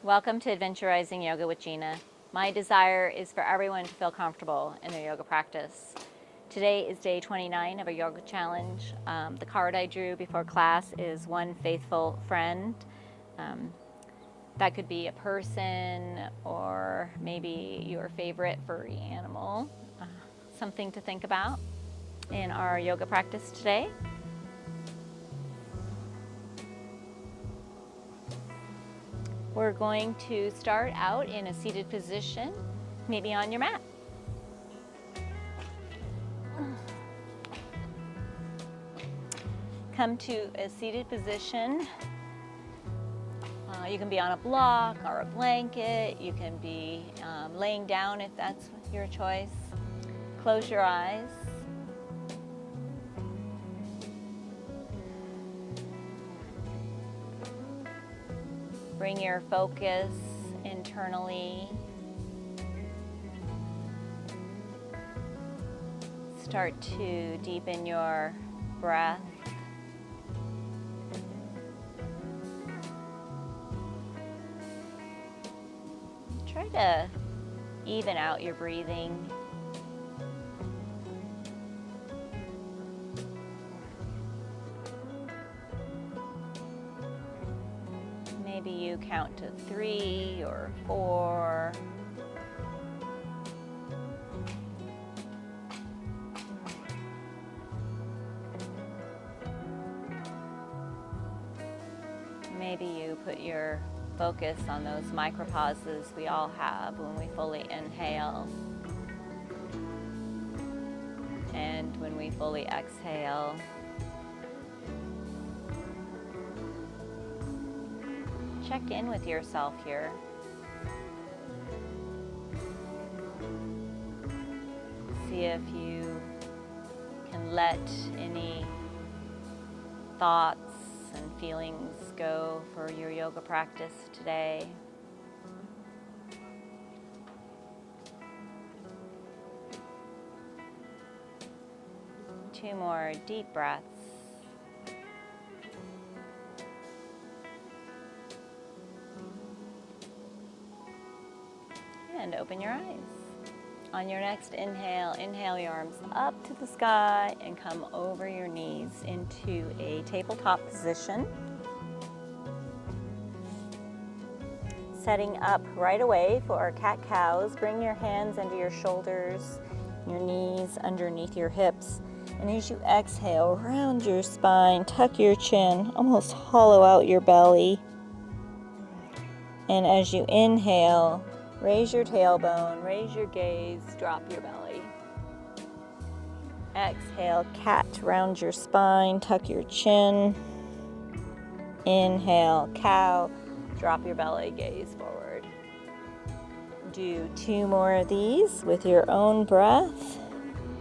Welcome to Adventurizing Yoga with Gina. My desire is for everyone to feel comfortable in their yoga practice. Today is day 29 of a yoga challenge. The card I drew before class is one faithful friend. That could be a person or maybe your favorite furry animal. Something to think about in our yoga practice today. We're going to start out in a seated position, maybe on your mat. Come to a seated position. You can be on a block or a blanket. You can be laying down if that's your choice. Close your eyes. Bring your focus internally. Start to deepen your breath. Try to even out your breathing. Maybe you count to 3 or 4. Maybe you put your focus on those micropauses we all have when we fully inhale and when we fully exhale. Check in with yourself here. See if you can let any thoughts and feelings go for your yoga practice today. Two more deep breaths. And open your eyes. On your next inhale, inhale your arms up to the sky and come over your knees into a tabletop position. Setting up right away for our cat-cows. Bring your hands under your shoulders, your knees underneath your hips. And as you exhale, round your spine, tuck your chin, almost hollow out your belly. And as you inhale, raise your tailbone, raise your gaze, drop your belly. Exhale, cat, round your spine, tuck your chin. Inhale, cow, drop your belly, gaze forward. Do 2 more of these with your own breath.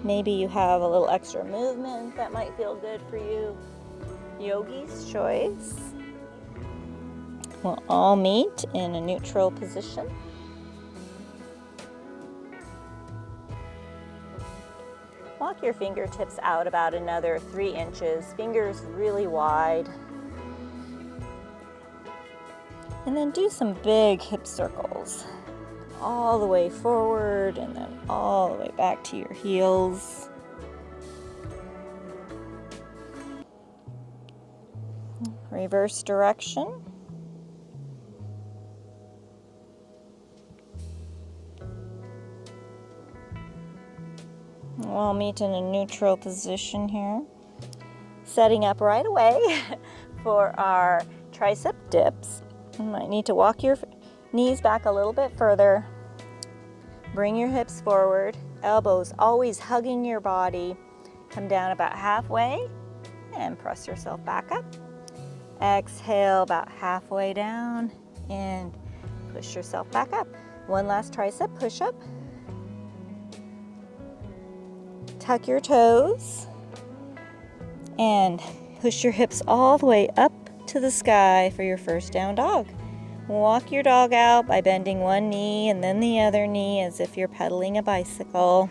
Maybe you have a little extra movement that might feel good for you. Yogi's choice. We'll all meet in a neutral position. Walk your fingertips out about another 3 inches, fingers really wide. And then do some big hip circles. All the way forward and then all the way back to your heels. Reverse direction. We'll meet in a neutral position here. Setting up right away for our tricep dips. You might need to walk your knees back a little bit further. Bring your hips forward, elbows always hugging your body. Come down about halfway and press yourself back up. Exhale about halfway down and push yourself back up. One last tricep push-up. Tuck your toes and push your hips all the way up to the sky for your first down dog. Walk your dog out by bending one knee and then the other knee as if you're pedaling a bicycle.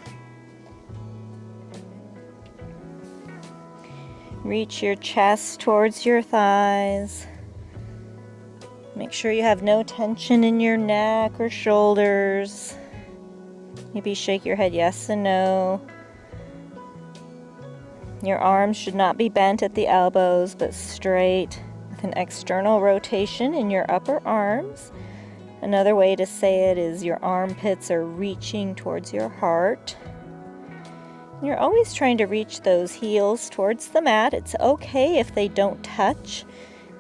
Reach your chest towards your thighs. Make sure you have no tension in your neck or shoulders. Maybe shake your head yes and no. Your arms should not be bent at the elbows, but straight with an external rotation in your upper arms. Another way to say it is your armpits are reaching towards your heart. You're always trying to reach those heels towards the mat. It's okay if they don't touch.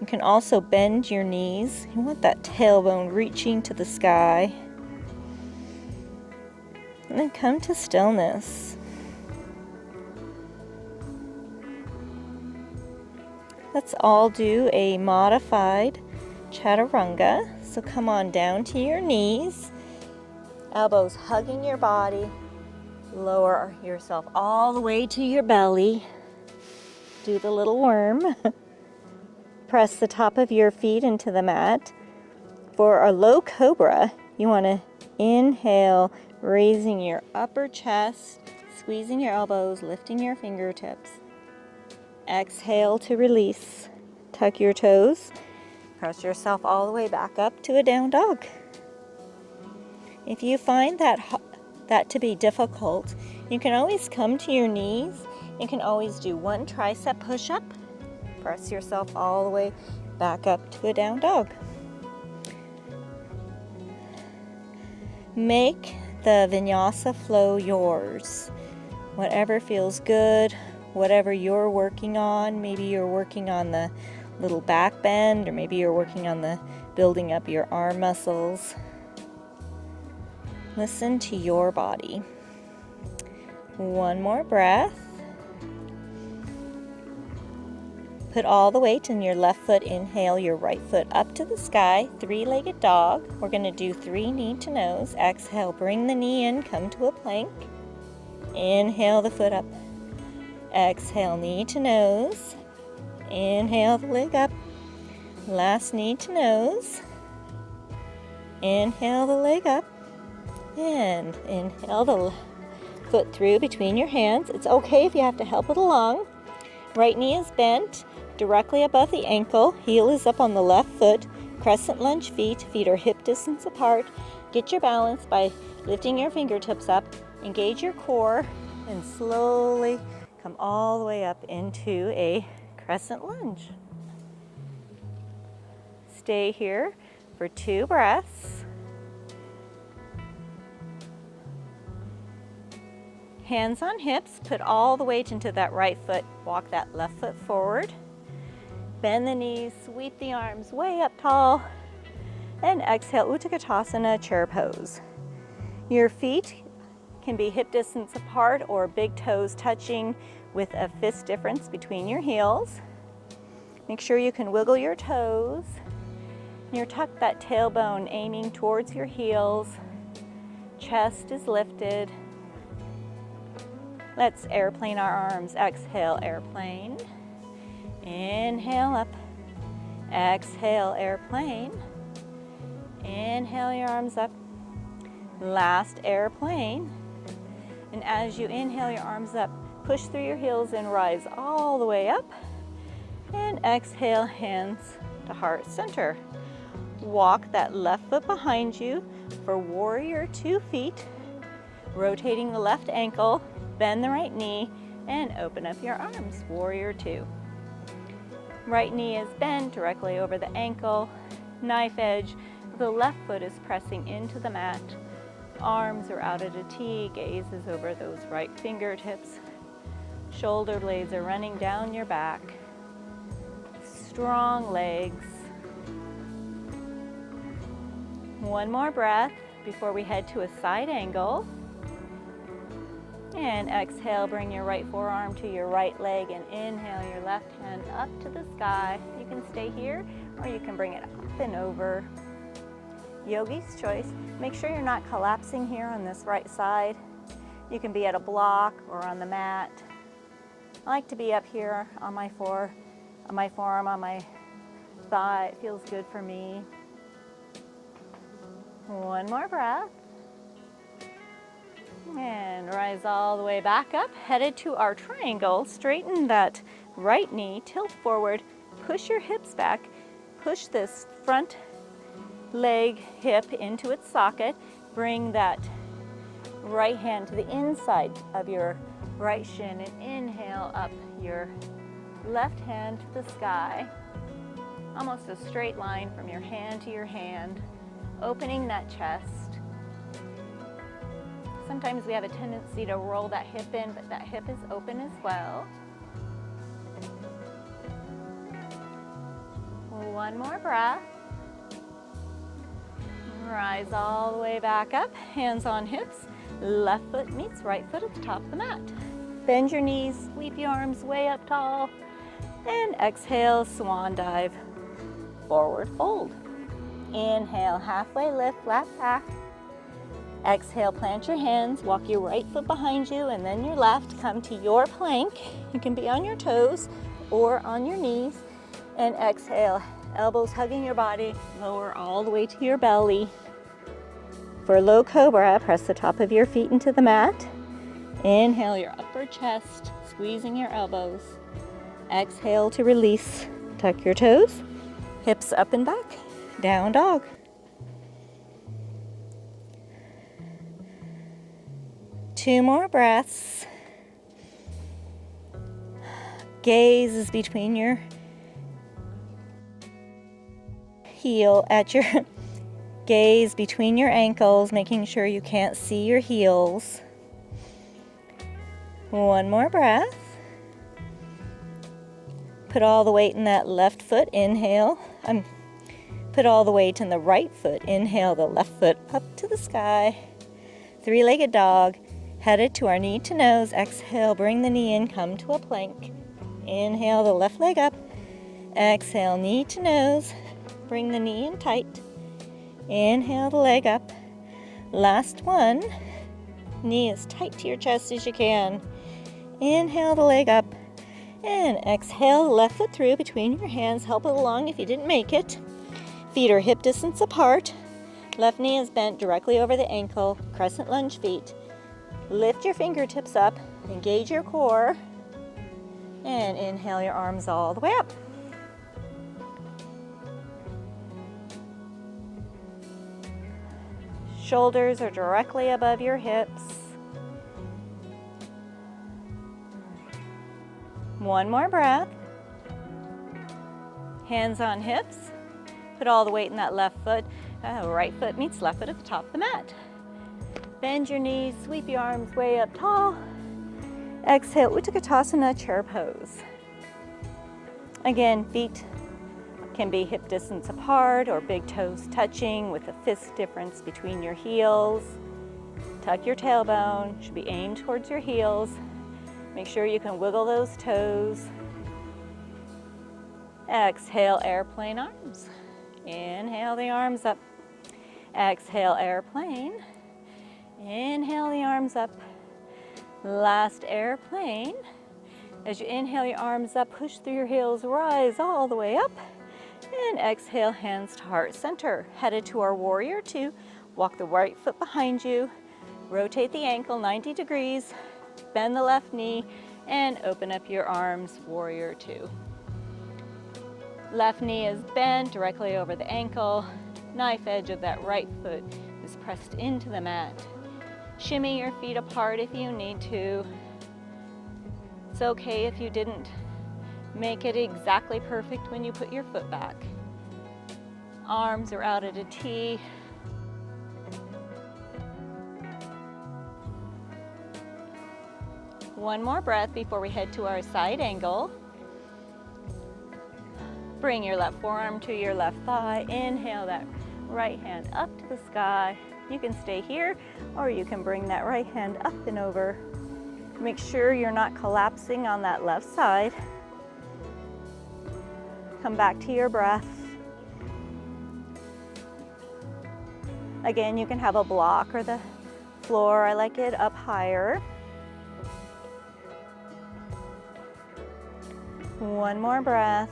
You can also bend your knees. You want that tailbone reaching to the sky. And then come to stillness. Let's all do a modified chaturanga. So come on down to your knees, elbows hugging your body. Lower yourself all the way to your belly. Do the little worm. Press the top of your feet into the mat. For a low cobra, you want to inhale, raising your upper chest, squeezing your elbows, lifting your fingertips. Exhale to release. Tuck your toes. Press yourself all the way back up to a down dog. If you find that to be difficult, you can always come to your knees. You can always do one tricep push-up. Press yourself all the way back up to a down dog. Make the vinyasa flow yours. Whatever feels good, whatever you're working on. Maybe you're working on the little back bend, or maybe you're working on the building up your arm muscles. Listen to your body. One more breath. Put all the weight in your left foot. Inhale your right foot up to the sky. Three-legged dog. We're going to do 3 knee to nose. Exhale, bring the knee in, come to a plank. Inhale the foot up. Exhale, knee to nose. Inhale the leg up. Last knee to nose. Inhale the leg up. And inhale the foot through between your hands. It's okay if you have to help it along. Right knee is bent directly above the ankle. Heel is up on the left foot. Crescent lunge feet. Feet are hip distance apart. Get your balance by lifting your fingertips up. Engage your core and slowly come all the way up into a crescent lunge. Stay here for 2 breaths. Hands on hips, put all the weight into that right foot. Walk that left foot forward. Bend the knees, sweep the arms way up tall. And exhale, Utkatasana, chair pose. Your feet can be hip distance apart or big toes touching with a fist difference between your heels. Make sure you can wiggle your toes. You're tucked that tailbone aiming towards your heels. Chest is lifted. Let's airplane our arms. Exhale, airplane. Inhale up. Exhale, airplane. Inhale your arms up. Last airplane. And as you inhale your arms up, push through your heels and rise all the way up. And exhale, hands to heart center. Walk that left foot behind you for warrior 2 feet. Rotating the left ankle. Bend the right knee and open up your arms, warrior 2. Right knee is bent directly over the ankle, knife edge. The left foot is pressing into the mat. Arms are out at a T, gaze is over those right fingertips. Shoulder blades are running down your back. Strong legs. One more breath before we head to a side angle. And exhale, bring your right forearm to your right leg and inhale your left hand up to the sky. You can stay here or you can bring it up and over. Yogi's choice. Make sure you're not collapsing here on this right side. You can be at a block or on the mat. I like to be up here on my forearm, on my thigh. It feels good for me. One more breath. And rise all the way back up, headed to our triangle. Straighten that right knee, tilt forward, push your hips back, push this front leg, hip into its socket. Bring that right hand to the inside of your right shin and inhale up your left hand to the sky. Almost a straight line from your hand to your hand, opening that chest. Sometimes we have a tendency to roll that hip in, but that hip is open as well. One more breath. Rise all the way back up, hands on hips. Left foot meets right foot at the top of the mat. Bend your knees, sweep your arms way up tall, and exhale, swan dive, forward fold. Inhale, halfway lift, flat back. Exhale, plant your hands, walk your right foot behind you and then your left. Come to your plank. You can be on your toes or on your knees. And exhale, elbows hugging your body, lower all the way to your belly. For low cobra, press the top of your feet into the mat. Inhale your upper chest, squeezing your elbows. Exhale to release. Tuck your toes, hips up and back, down dog. Two more breaths. Gaze is between your gaze between your ankles, making sure you can't see your heels. One more breath. Put all the weight in that left foot, inhale. Put all the weight in the right foot, inhale the left foot up to the sky. Three-legged dog, headed to our knee to nose. Exhale, bring the knee in, come to a plank. Inhale the left leg up. Exhale, knee to nose. Bring the knee in tight. Inhale the leg up. Last one. Knee as tight to your chest as you can. Inhale the leg up. And exhale the left foot through between your hands. Help it along if you didn't make it. Feet are hip distance apart. Left knee is bent directly over the ankle. Crescent lunge feet. Lift your fingertips up. Engage your core. And inhale your arms all the way up. Shoulders are directly above your hips. One more breath. Hands on hips. Put all the weight in that left foot. Right foot meets left foot at the top of the mat. Bend your knees, sweep your arms way up tall. Exhale, Utkatasana, chair pose. Again, feet can be hip distance apart or big toes touching with a fist difference between your heels. Tuck your tailbone, should be aimed towards your heels. Make sure you can wiggle those toes. Exhale, airplane arms. Inhale the arms up. Exhale, airplane. Inhale the arms up. Last airplane. As you inhale your arms up, push through your heels, rise all the way up. And exhale, hands to heart center. Headed to our warrior two. Walk the right foot behind you. Rotate the ankle 90 degrees. Bend the left knee and open up your arms, warrior two. Left knee is bent directly over the ankle. Knife edge of that right foot is pressed into the mat. Shimmy your feet apart if you need to. It's okay if you didn't make it exactly perfect when you put your foot back. Arms are out at a T. One more breath before we head to our side angle. Bring your left forearm to your left thigh. Inhale that right hand up to the sky. You can stay here or you can bring that right hand up and over. Make sure you're not collapsing on that left side. Come back to your breath. Again, you can have a block or the floor. I like it up higher. One more breath.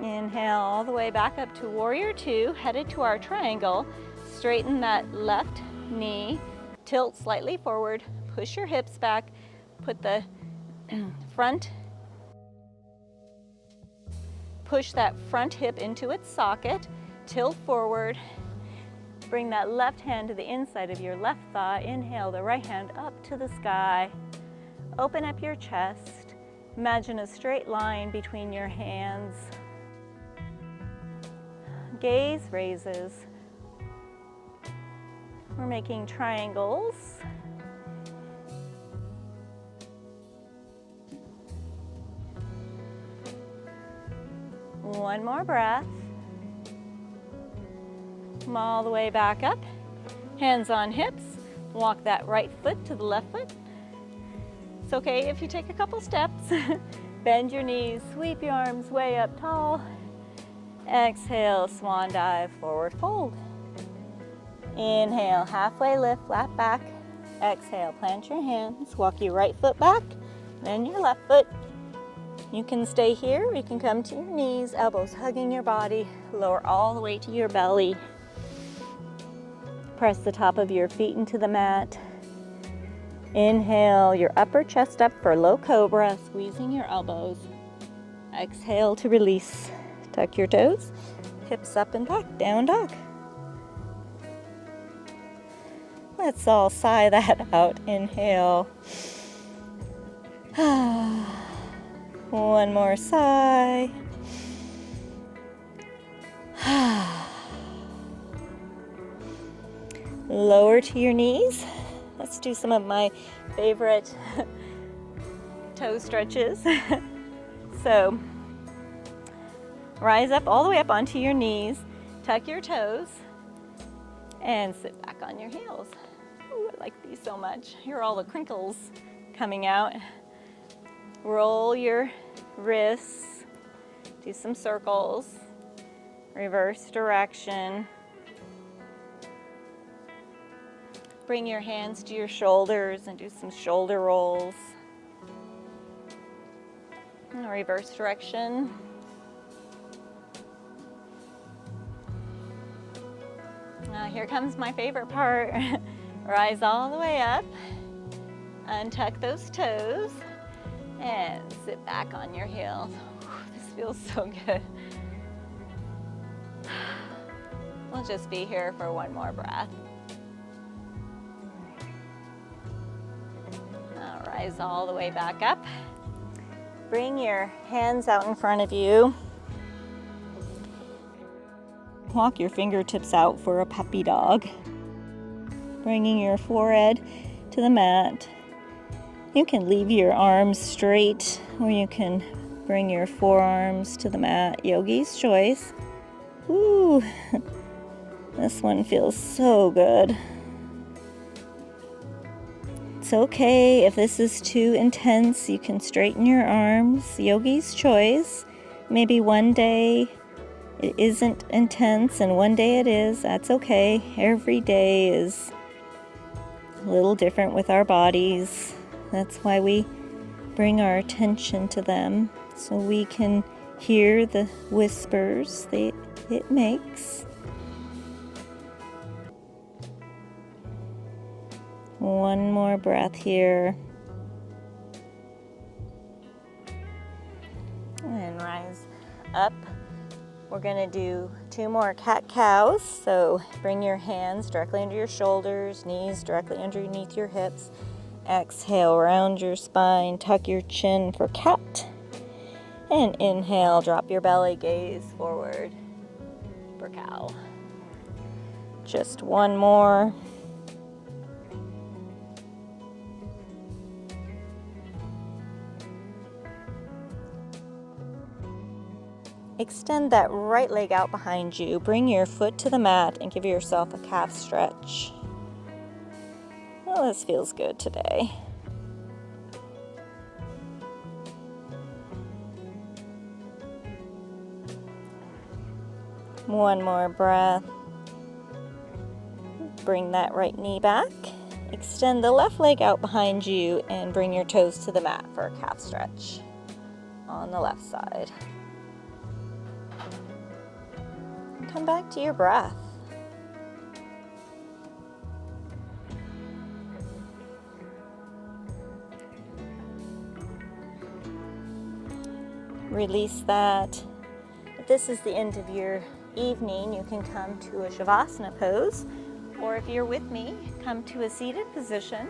Inhale all the way back up to warrior two, headed to our triangle. Straighten that left knee, tilt slightly forward, push your hips back, put the front push that front hip into its socket, tilt forward, bring that left hand to the inside of your left thigh, inhale the right hand up to the sky, open up your chest, imagine a straight line between your hands, gaze raises, we're making triangles. One more breath. Come all the way back up. Hands on hips. Walk that right foot to the left foot. It's okay if you take a couple steps. Bend your knees, sweep your arms way up tall. Exhale, swan dive, forward fold. Inhale, halfway lift, flat back. Exhale, plant your hands. Walk your right foot back, then your left foot. You can stay here, or you can come to your knees, elbows hugging your body, lower all the way to your belly. Press the top of your feet into the mat. Inhale your upper chest up for low cobra, squeezing your elbows. Exhale to release. Tuck your toes, hips up and back, down dog. Let's all sigh that out. Inhale. One more sigh. Lower to your knees. Let's do some of my favorite toe stretches. So, rise up all the way up onto your knees. Tuck your toes and sit back on your heels. Ooh, I like these so much. Here are all the crinkles coming out. Roll your wrists, do some circles, reverse direction. Bring your hands to your shoulders and do some shoulder rolls. And reverse direction. Now here comes my favorite part. Rise all the way up, untuck those toes, and sit back on your heels. This feels so good. We'll just be here for one more breath. Now rise all the way back up. Bring your hands out in front of you. Walk your fingertips out for a puppy dog. Bringing your forehead to the mat. You can leave your arms straight, or you can bring your forearms to the mat. Yogi's choice. Ooh, this one feels so good. It's okay if this is too intense. You can straighten your arms. Yogi's choice. Maybe one day it isn't intense and one day it is. That's okay. Every day is a little different with our bodies. That's why we bring our attention to them, so we can hear the whispers that it makes. One more breath here. And rise up. We're going to do 2 more cat-cows. So bring your hands directly under your shoulders, knees directly underneath your hips. Exhale, round your spine, tuck your chin for cat. And inhale, drop your belly, gaze forward for cow. Just one more. Extend that right leg out behind you. Bring your foot to the mat and give yourself a calf stretch. Well, this feels good today. One more breath. Bring that right knee back. Extend the left leg out behind you and bring your toes to the mat for a calf stretch on the left side. Come back to your breath. Release that. if this is the end of your evening, you can come to a Shavasana pose, or if you're with me, come to a seated position.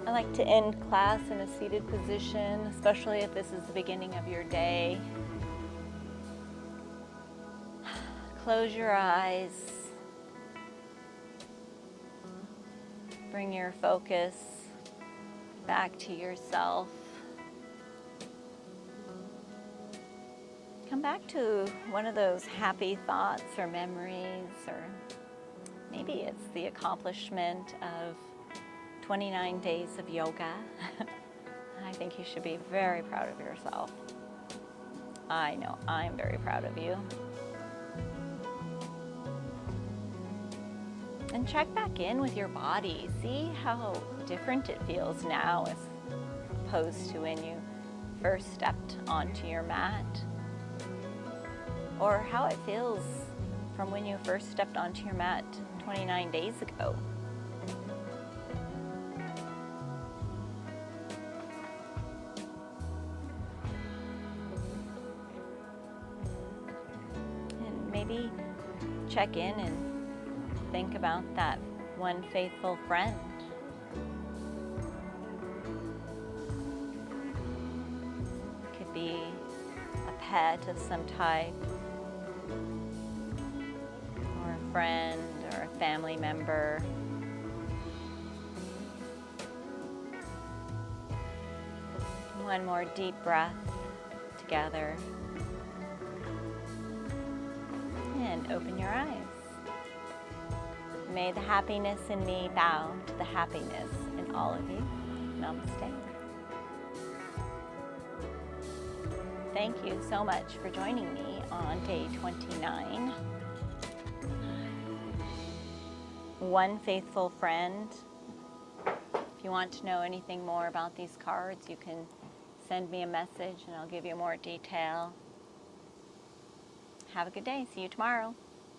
I like to end class in a seated position, especially if this is the beginning of your day. Close your eyes. Bring your focus back to yourself. Come back to one of those happy thoughts or memories, or maybe it's the accomplishment of 29 days of yoga. I think you should be very proud of yourself. I know I'm very proud of you. And check back in with your body. See how different it feels now as opposed to when you first stepped onto your mat, or how it feels from when you first stepped onto your mat 29 days ago. And maybe check in and think about that one faithful friend. Could be a pet of some type, or a friend, or a family member. One more deep breath together. And open your eyes. May the happiness in me bow to the happiness in all of you. Namaste. Thank you so much for joining me on day 29. One faithful friend. If you want to know anything more about these cards, you can send me a message and I'll give you more detail. Have a good day. See you tomorrow.